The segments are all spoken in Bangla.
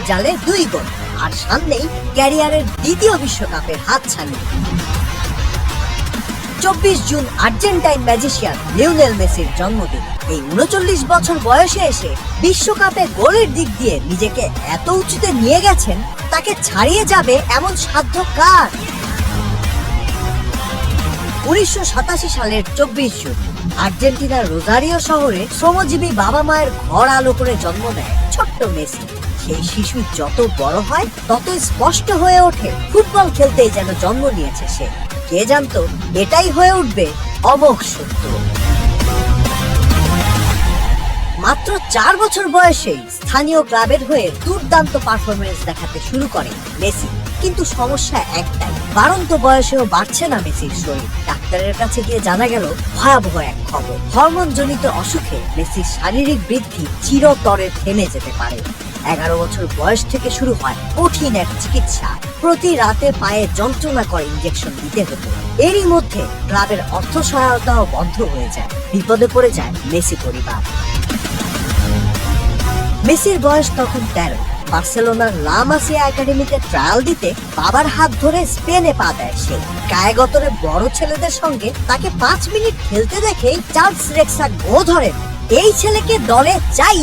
জালে 2 গোল, আর সামনেই ক্যারিয়ারের দ্বিতীয় বিশ্বকাপের হাতছানি। 24 জুন আর্জেন্টাইন ম্যাজিশিয়ান লিওনেল মেসির জন্মদিন। এই 39 বছর বয়সে এসে বিশ্বকাপে গোলের দিক দিয়ে নিজেকে এত উঁচুতে নিয়ে গেছেন, তাকে ছাড়িয়ে যাবে এমন সাধ্য কার? 1987 সালের 24 জুন আর্জেন্টিনার রোজারিও শহরে শ্রমজীবী বাবা মায়ের ঘর আলো করে জন্ম নেয় ছোট্ট মেসি। সেই শিশু যত বড় হয় ততই স্পষ্ট হয়ে ওঠে ফুটবল খেলতেই যেন জন্ম নিয়েছে সে। কে জানতো এটাই হয়ে উঠবে অমোঘ সত্য। মাত্র 4 বছর বয়সেই স্থানীয় ক্লাবের হয়ে দুর্দান্ত পারফরমেন্স দেখাতে শুরু করে মেসি। কিন্তু সমস্যা একটাই, বাড়ন্ত বয়সেও বাড়ছে না মেসির শরীর। ডাক্তারের কাছে গিয়ে জানা গেল ভয়াবহ এক খবর, হরমোনজনিত অসুখে মেসির শারীরিক বৃদ্ধি চিরতরে থেমে যেতে পারে। 11 বছর বয়স থেকে শুরু হয় কঠিন এক চিকিৎসা। প্রতি রাতে পায়ে যন্ত্রণা করে ইনজেকশন দিতে হতো। এরই মধ্যে ক্লাবের অর্থ সহায়তাও বন্ধ হয়ে যায়। বিপদে পড়ে যায় মেসি পরিবার। মেসির বয়স তখন 13। বার্সেলোনার লা মাসিয়া একাডেমিতে ট্রায়াল দিতে বাবার হাত ধরে স্পেনে পা দেয় সে। গায়েগতরে বড় ছেলেদের সঙ্গে তাকে 5 মিনিট খেলতে দেখেই চার্লস রেক্সা গো ধরেন, এই ছেলেকে দলে চাই।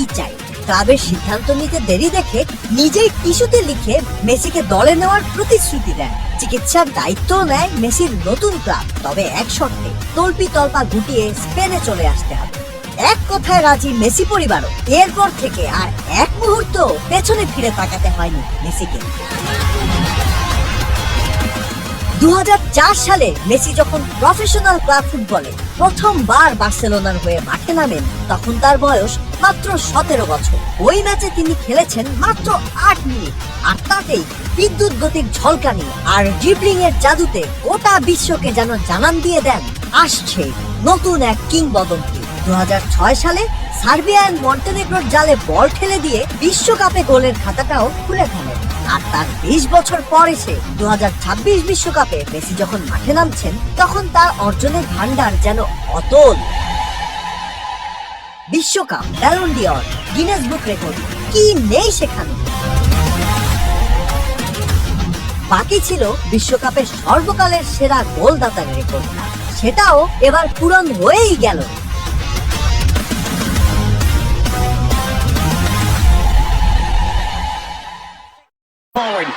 ক্লাবের সিদ্ধান্ত নিতে দেরি দেখে নিজেই টিস্যুতে লিখে মেসিকে দলে নেওয়ার প্রতিশ্রুতি দেন। চিকিৎসার দায়িত্ব নেয় মেসির নতুন ক্লাব, তবে এক শর্তে, তল্পি তল্পা গুটিয়ে স্পেনে চলে আসতে হবে। এক কথায় রাজি মেসি পরিবারও। এরপর থেকে আর এক মুহূর্ত পেছনে ফিরে তাকাতে হয়নি মেসিকে। 2004 সালে মেসি যখন প্রফেশনাল ক্লাব ফুটবলে প্রথমবার বার্সেলোনার হয়ে মাঠে নামেন, তখন তার বয়স মাত্র 17 বছর। ওই ম্যাচে তিনি খেলেছেন মাত্র 8 মিনিট, আর তাতেই বিদ্যুৎ গতির ঝলকানি আর ড্রিবলিং এর জাদুতে গোটা বিশ্বকে যেন জানান দিয়ে দেন আসছে নতুন এক কিংবদন্তি। 2006 সালে সার্বিয়া এন্ড মন্টেনেগ্রোর জালে বল ঠেলে দিয়ে বিশ্বকাপে গোলের খাতাটাও খুলে ফেলেন। আর তার 20 বছর পর এসে 2026 বিশ্বকাপে মেসি যখন মাঠে নামছেন, তখন তার অর্জনের ভান্ডার যেন অতল। বিশ্বকাপ, ব্যালন ডি'অর, গিনেস বুক রেকর্ড, কি নেই সেখানে। বাকি ছিল বিশ্বকাপের সর্বকালের সেরা গোলদাতার রেকর্ডটা, সেটাও এবার পূরণ হয়েই গেল। Forward.